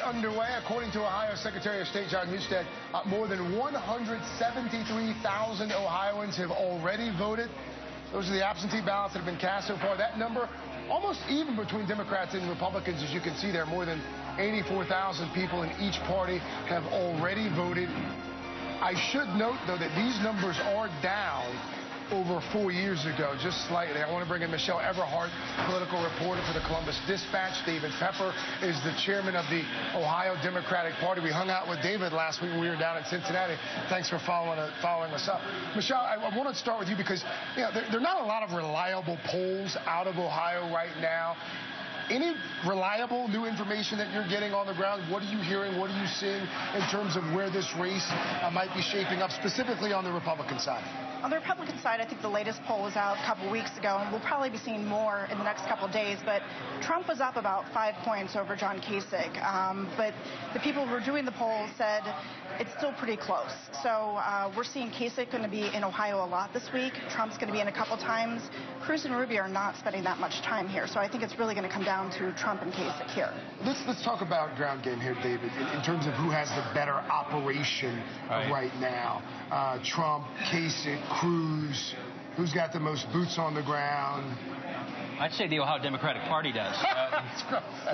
underway. According to Ohio Secretary of State John Husted, more than 173,000 Ohioans have already voted. Those are the absentee ballots that have been cast so far. That number almost even between Democrats and Republicans. As you can see there, more than 84,000 people in each party have already voted. I should note, though, that these numbers are down over 4 years ago, just slightly. I want to bring in Michelle Everhart, political reporter for the Columbus Dispatch. David Pepper is the chairman of the Ohio Democratic Party. We hung out with David last week when we were down in Cincinnati. Thanks for following us up. Michelle, I want to start with you because there are not a lot of reliable polls out of Ohio right now. Any reliable new information that you're getting on the ground? What are you hearing? What are you seeing in terms of where this race might be shaping up, specifically on the Republican side? On the Republican side, I think the latest poll was out a couple weeks ago, and we'll probably be seeing more in the next couple days. But Trump was up about 5 points over John Kasich. But the people who were doing the poll said it's still pretty close. So we're seeing Kasich going to be in Ohio a lot this week. Trump's going to be in a couple times. Cruz and Rubio are not spending that much time here. So I think it's really going to come down to Trump and Kasich here. Let's talk about ground game here, David, in terms of who has the better operation right now. Trump, Kasich, Cruz, who's got the most boots on the ground? I'd say the Ohio Democratic Party does.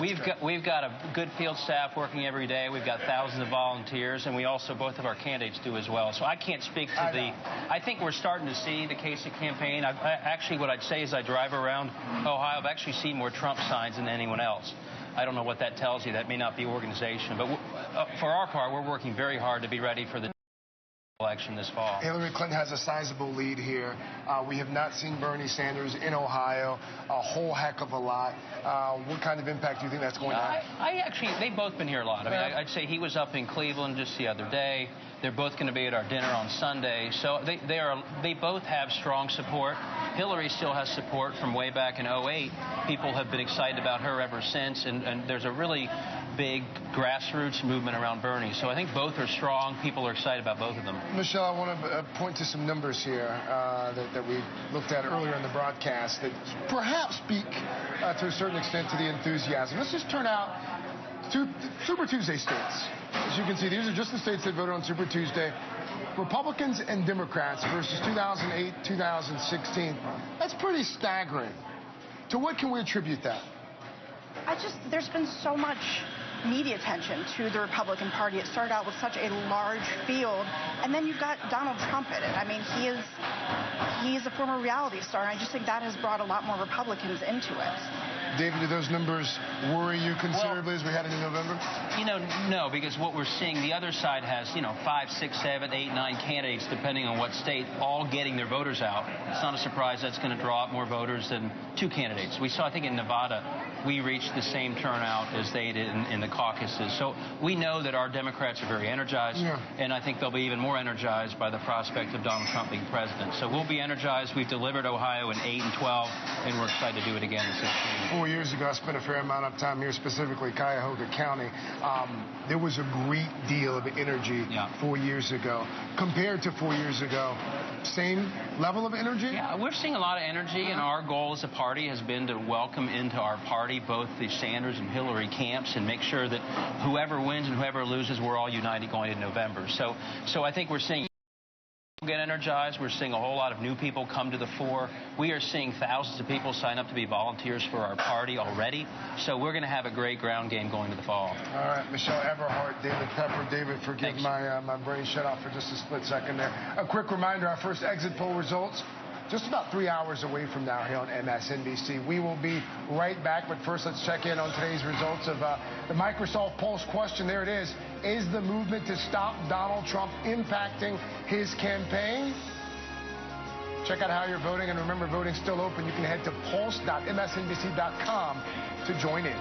We've got a good field staff working every day. We've got thousands of volunteers, and we also, both of our candidates do as well. So I can't speak to I think we're starting to see the Kasich campaign. Actually, what I'd say is I drive around Ohio. I've actually seen more Trump signs than anyone else. I don't know what that tells you. That may not be organization. But for our part, we're working very hard to be ready for the election this fall. Hillary Clinton has a sizable lead here. We have not seen Bernie Sanders in Ohio a whole heck of a lot. What kind of impact do you think that's going to have? They've both been here a lot. I mean, I'd say he was up in Cleveland just the other day. They're both going to be at our dinner on Sunday. So they both have strong support. Hillary still has support from way back in 2008. People have been excited about her ever since, and there's a really big grassroots movement around Bernie. So I think both are strong. People are excited about both of them. Michelle, I want to point to some numbers here that we looked at earlier in the broadcast that perhaps speak to a certain extent to the enthusiasm. Let's just turn out Super Tuesday states. As you can see, these are just the states that voted on Super Tuesday. Republicans and Democrats versus 2008, 2016. That's pretty staggering. To what can we attribute that? There's been so much media attention to the Republican Party. It started out with such a large field, and then you've got Donald Trump in it. I mean, he is a former reality star, and I just think that has brought a lot more Republicans into it. David, do those numbers worry you considerably as we head into November? No, because what we're seeing, the other side has, 5, 6, 7, 8, 9 candidates, depending on what state, all getting their voters out. It's not a surprise that's going to draw out more voters than 2 candidates. We saw, I think, in Nevada, we reached the same turnout as they did in the caucuses. So we know that our Democrats are very energized, and I think they'll be even more energized by the prospect of Donald Trump being president. So we'll be energized. We've delivered Ohio in 8 and 12, and we're excited to do it again in 16. 4 years ago, I spent a fair amount of time here, specifically Cuyahoga County. There was a great deal of energy 4 years ago. Compared to 4 years ago, same level of energy? Yeah, we're seeing a lot of energy, and our goal as a party has been to welcome into our party both the Sanders and Hillary camps and make sure that whoever wins and whoever loses, we're all united going into November. So I think we're seeing get energized. We're seeing a whole lot of new people come to the fore. We are seeing thousands of people sign up to be volunteers for our party already. So we're going to have a great ground game going to the fall. All right, Michelle Everhart, David Pepper. David, forgive my brain shut off for just a split second there. A quick reminder, our first exit poll results just about 3 hours away from now here on MSNBC. We will be right back, but first let's check in on today's results of the Microsoft Pulse question. There it is. Is the movement to stop Donald Trump impacting his campaign? Check out how you're voting, and remember, voting's still open. You can head to pulse.msnbc.com to join in.